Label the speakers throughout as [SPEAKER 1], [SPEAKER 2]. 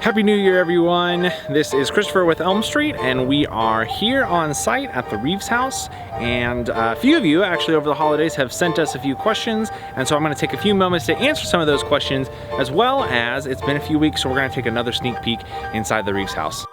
[SPEAKER 1] Happy New Year, everyone. This is Christopher with Elm Street, and we are here on site at the Reeves house. And a few of you actually over the holidays have sent us a few questions, and so I'm gonna take a few moments to answer some of those questions, as well as it's been a few weeks, so we're gonna take another sneak peek inside the Reeves house.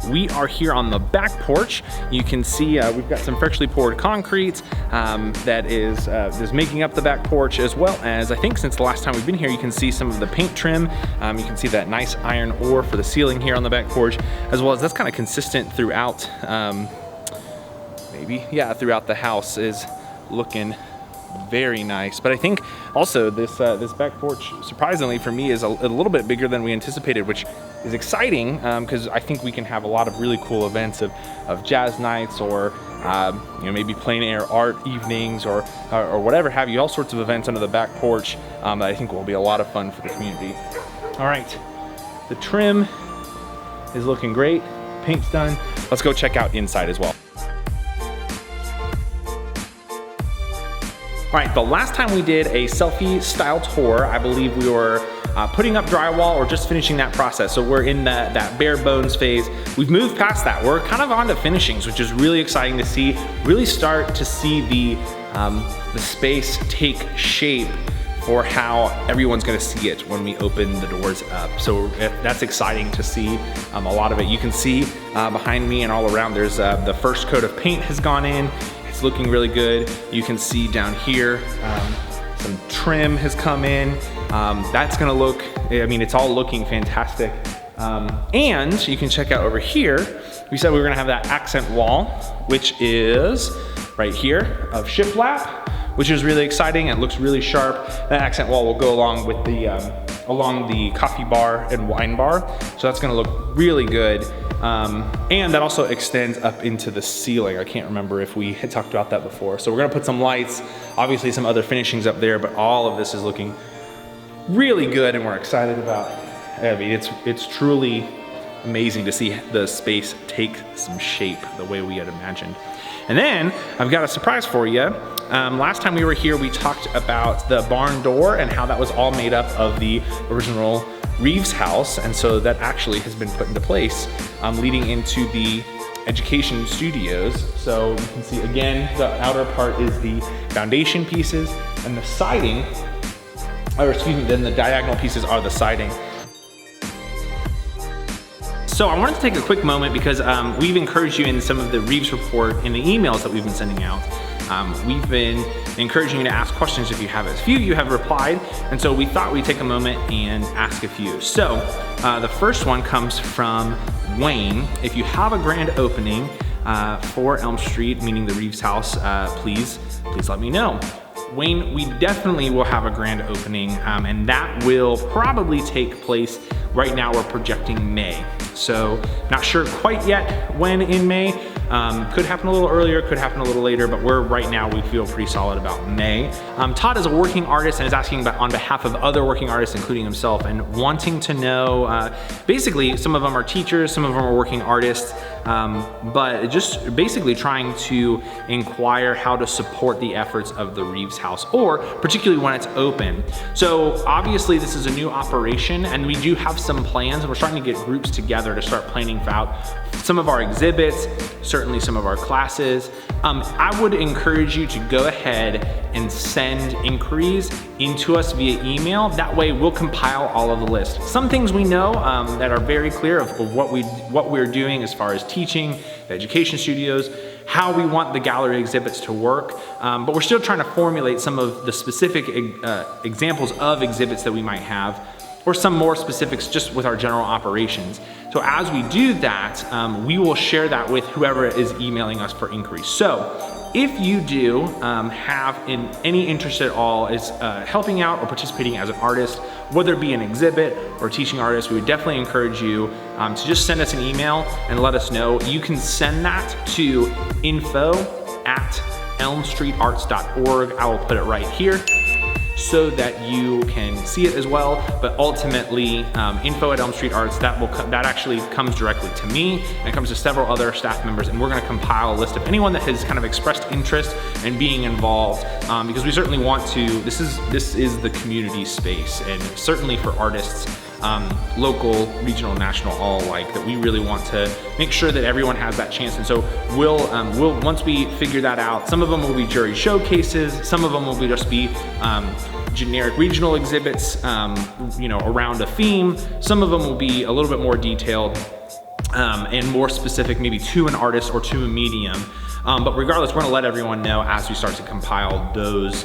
[SPEAKER 1] We are here on the back porch. You can see we've got some freshly poured concrete that is making up the back porch, as well as, I think since the last time we've been here, you can see some of the paint trim. You can see that nice iron ore for the ceiling here on the back porch, as well as that's kind of consistent throughout, throughout the house is looking very nice. But I think also this back porch, surprisingly for me, is a little bit bigger than we anticipated, which is exciting because I think we can have a lot of really cool events of jazz nights, or maybe plein air art evenings, or whatever have you, all sorts of events under the back porch that I think will be a lot of fun for the community. All right, the trim is looking great, paint's done. Let's go check out inside as well. All right, the last time we did a selfie style tour, I believe we were putting up drywall or just finishing that process. So we're in that bare bones phase. We've moved past that. We're kind of on to finishings, which is really exciting to see. Really start to see the space take shape for how everyone's gonna see it when we open the doors up. So that's exciting to see a lot of it. You can see behind me and all around, there's the first coat of paint has gone in. It's looking really good. You can see down here, some trim has come in. That's gonna look, it's all looking fantastic. And you can check out over here, we said we were gonna have that accent wall, which is right here of shiplap, which is really exciting. It looks really sharp. That accent wall will go along with along the coffee bar and wine bar. So that's gonna look really good. And that also extends up into the ceiling. I can't remember if we had talked about that before. So we're gonna put some lights, obviously some other finishings up there, but all of this is looking really good, and we're excited about it. It's truly amazing to see the space take some shape the way we had imagined. And then I've got a surprise for you. Last time we were here, we talked about the barn door and how that was all made up of the original Reeves house, and so that actually has been put into place, leading into the education studios. So you can see again, the outer part is the foundation pieces, and the siding, then the diagonal pieces are the siding. So I wanted to take a quick moment because we've encouraged you in some of the Reeves report in the emails that we've been sending out. We've been encouraging you to ask questions if you have it. A few of you have replied, and so we thought we'd take a moment and ask a few. So the first one comes from Wayne. If you have a grand opening for Elm Street, meaning the Reeves house, please let me know. Wayne, we definitely will have a grand opening, and that will probably take place. Right now we're projecting May. So not sure quite yet when in May. Could happen a little earlier, could happen a little later, but right now we feel pretty solid about May. Todd is a working artist and is asking about on behalf of other working artists, including himself, and wanting to know, basically some of them are teachers, some of them are working artists, but just basically trying to inquire how to support the efforts of the Reeves house, or particularly when it's open. So obviously this is a new operation, and we do have some plans, and we're starting to get groups together to start planning out some of our exhibits, certainly some of our classes. I would encourage you to go ahead and send inquiries into us via email. That way we'll compile all of the lists. Some things we know that are very clear of what we're doing as far as teaching, the education studios, how we want the gallery exhibits to work, but we're still trying to formulate some of the specific examples of exhibits that we might have, or some more specifics just with our general operations. So as we do that, we will share that with whoever is emailing us for inquiries. So if you do have any interest at all is helping out or participating as an artist, whether it be an exhibit or teaching artist, we would definitely encourage you to just send us an email and let us know. You can send that to info@elmstreetarts.org. I will put it right here. so that you can see it as well. But ultimately, info at Elm Street Arts, that actually comes directly to me, and it comes to several other staff members, and we're gonna compile a list of anyone that has kind of expressed interest in being involved, because we certainly want to, this is the community space, and certainly for artists, local, regional, national, all alike, that we really want to make sure that everyone has that chance. And so we'll once we figure that out, some of them will be jury showcases, some of them will just be generic regional exhibits, around a theme. Some of them will be a little bit more detailed and more specific, maybe to an artist or to a medium. But regardless, we're gonna let everyone know as we start to compile those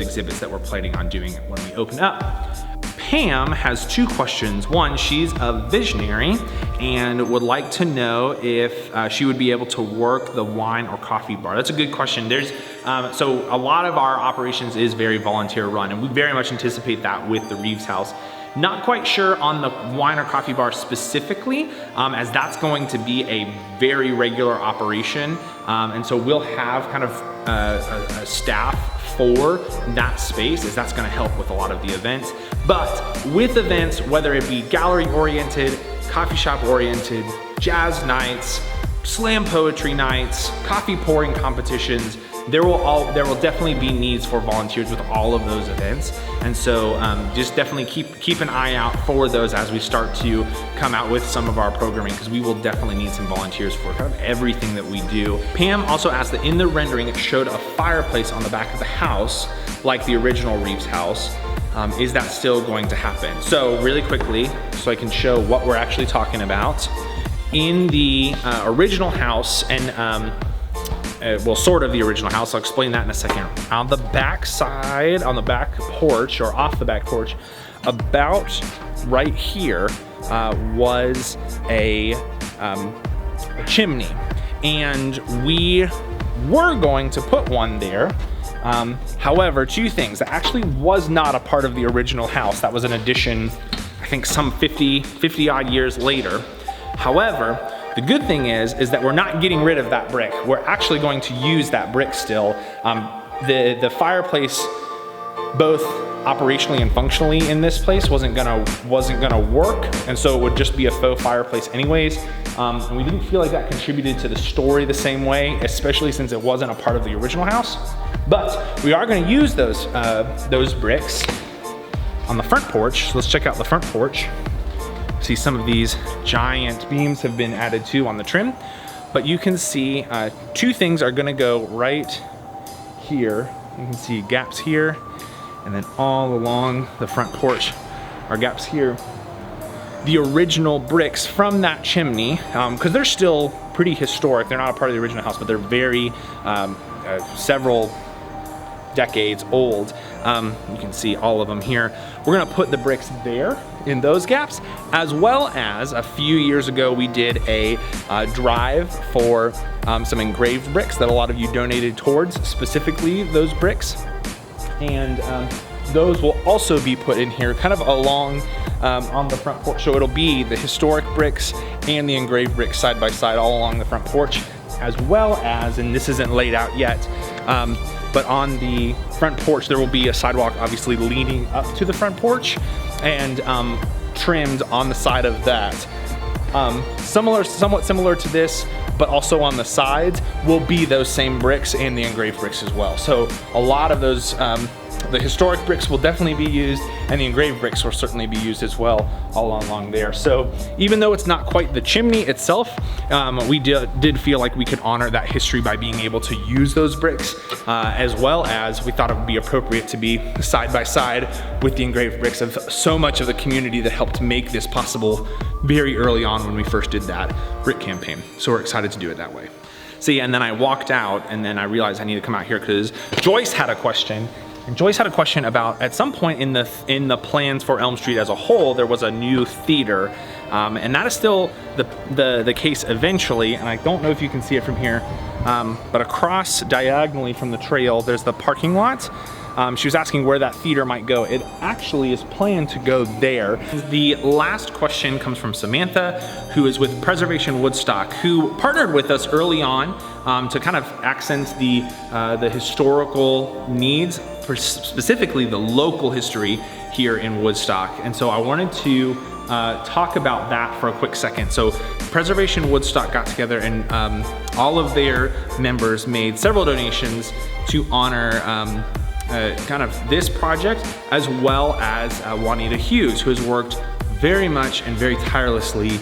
[SPEAKER 1] exhibits that we're planning on doing when we open up. Pam has 2 questions. One, she's a visionary and would like to know if she would be able to work the wine or coffee bar. That's a good question. So a lot of our operations is very volunteer run, and we very much anticipate that with the Reeves house. Not quite sure on the wine or coffee bar specifically, as that's going to be a very regular operation. And so we'll have kind of a staff for that space, as that's gonna help with a lot of the events. But with events, whether it be gallery oriented, coffee shop oriented, jazz nights, slam poetry nights, coffee pouring competitions, there will definitely be needs for volunteers with all of those events. And so just definitely keep an eye out for those as we start to come out with some of our programming, because we will definitely need some volunteers for kind of everything that we do. Pam also asked that in the rendering it showed a fireplace on the back of the house, like the original Reeves house. Is that still going to happen? So really quickly, so I can show what we're actually talking about. In the original house, and well, sort of the original house, I'll explain that in a second. On the back side, on the back porch, or off the back porch, about right here was a chimney. And we were going to put one there. However, 2 things. That actually was not a part of the original house. That was an addition, I think some 50 odd years later. However, the good thing is that we're not getting rid of that brick. We're actually going to use that brick still. The fireplace, both operationally and functionally in this place, wasn't gonna work, and so it would just be a faux fireplace anyways. And we didn't feel like that contributed to the story the same way, especially since it wasn't a part of the original house. But we are gonna use those bricks on the front porch. So let's check out the front porch. See, some of these giant beams have been added to on the trim, but you can see 2 things are gonna go right here. You can see gaps here, and then all along the front porch are gaps here. The original bricks from that chimney, because they're still pretty historic. They're not a part of the original house, but they're very several decades old. You can see all of them here. We're gonna put the bricks there in those gaps, as well as a few years ago we did a drive for some engraved bricks that a lot of you donated towards, specifically those bricks. And those will also be put in here kind of along on the front porch. So it'll be the historic bricks and the engraved bricks side by side all along the front porch, as well as, and this isn't laid out yet, but on the front porch there will be a sidewalk obviously leading up to the front porch, and trimmed on the side of that. Somewhat similar to this, but also on the sides will be those same bricks and the engraved bricks as well. So a lot of those, the historic bricks will definitely be used, and the engraved bricks will certainly be used as well all along there. So even though it's not quite the chimney itself, we did feel like we could honor that history by being able to use those bricks, as well as we thought it would be appropriate to be side by side with the engraved bricks of so much of the community that helped make this possible very early on when we first did that brick campaign. So we're excited to do it that way. So yeah, and then I walked out, and then I realized I need to come out here because Joyce had a question. And Joyce had a question about, at some point in the plans for Elm Street as a whole, there was a new theater, and that is still the case eventually. And I don't know if you can see it from here, but across diagonally from the trail, there's the parking lot. She was asking where that theater might go. It actually is planned to go there. The last question comes from Samantha, who is with Preservation Woodstock, who partnered with us early on to kind of accent the historical needs, for specifically the local history here in Woodstock. And so I wanted to talk about that for a quick second. So Preservation Woodstock got together and all of their members made several donations to honor kind of this project, as well as Juanita Hughes, who has worked very much and very tirelessly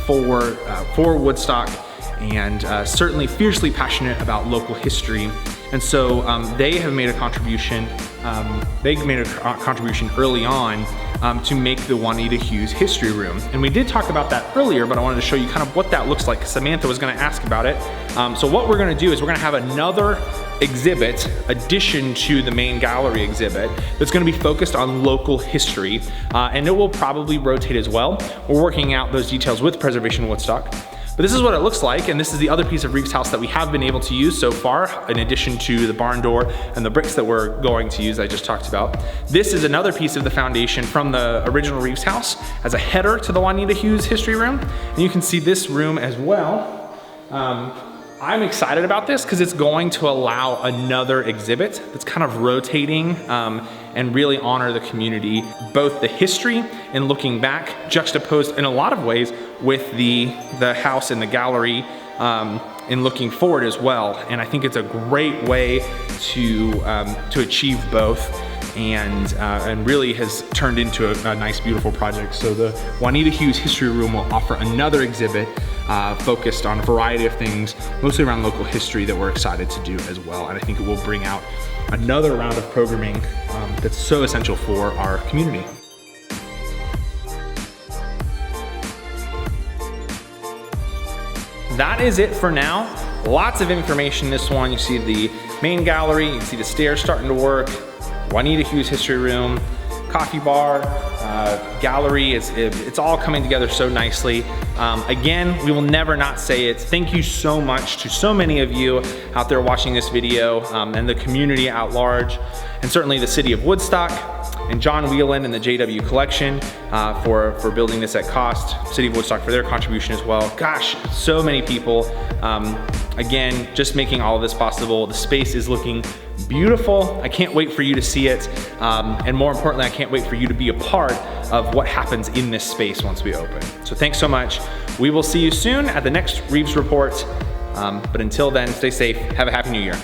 [SPEAKER 1] for Woodstock, and certainly fiercely passionate about local history. And so they have made a contribution. They made a contribution early on to make the Juanita Hughes History Room. And we did talk about that earlier, but I wanted to show you kind of what that looks like. Samantha was gonna ask about it. So what we're gonna do is we're gonna have another exhibit, addition to the main gallery exhibit, that's gonna be focused on local history, and it will probably rotate as well. We're working out those details with Preservation Woodstock. But this is what it looks like, and this is the other piece of Reeves' house that we have been able to use so far, in addition to the barn door and the bricks that we're going to use I just talked about. This is another piece of the foundation from the original Reeves' house as a header to the Juanita Hughes History Room. And you can see this room as well. I'm excited about this because it's going to allow another exhibit that's kind of rotating and really honor the community, both the history and looking back, juxtaposed in a lot of ways with the house and the gallery and looking forward as well. And I think it's a great way to achieve both, and really has turned into a nice, beautiful project. So the Juanita Hughes History Room will offer another exhibit focused on a variety of things, mostly around local history, that we're excited to do as well. And I think it will bring out another round of programming that's so essential for our community. That is it for now. Lots of information in this one. You see the main gallery, you can see the stairs starting to work, Juanita Hughes History Room, coffee bar, gallery. It's all coming together so nicely. Again, we will never not say it. Thank you so much to so many of you out there watching this video, and the community at large, and certainly the city of Woodstock, and John Whelan and the JW Collection for building this at cost. City of Woodstock for their contribution as well. Gosh, so many people. Again, just making all of this possible. The space is looking beautiful. I can't wait for you to see it. And more importantly, I can't wait for you to be a part of what happens in this space once we open. So thanks so much. We will see you soon at the next Reeves Report. But until then, stay safe. Have a happy new year.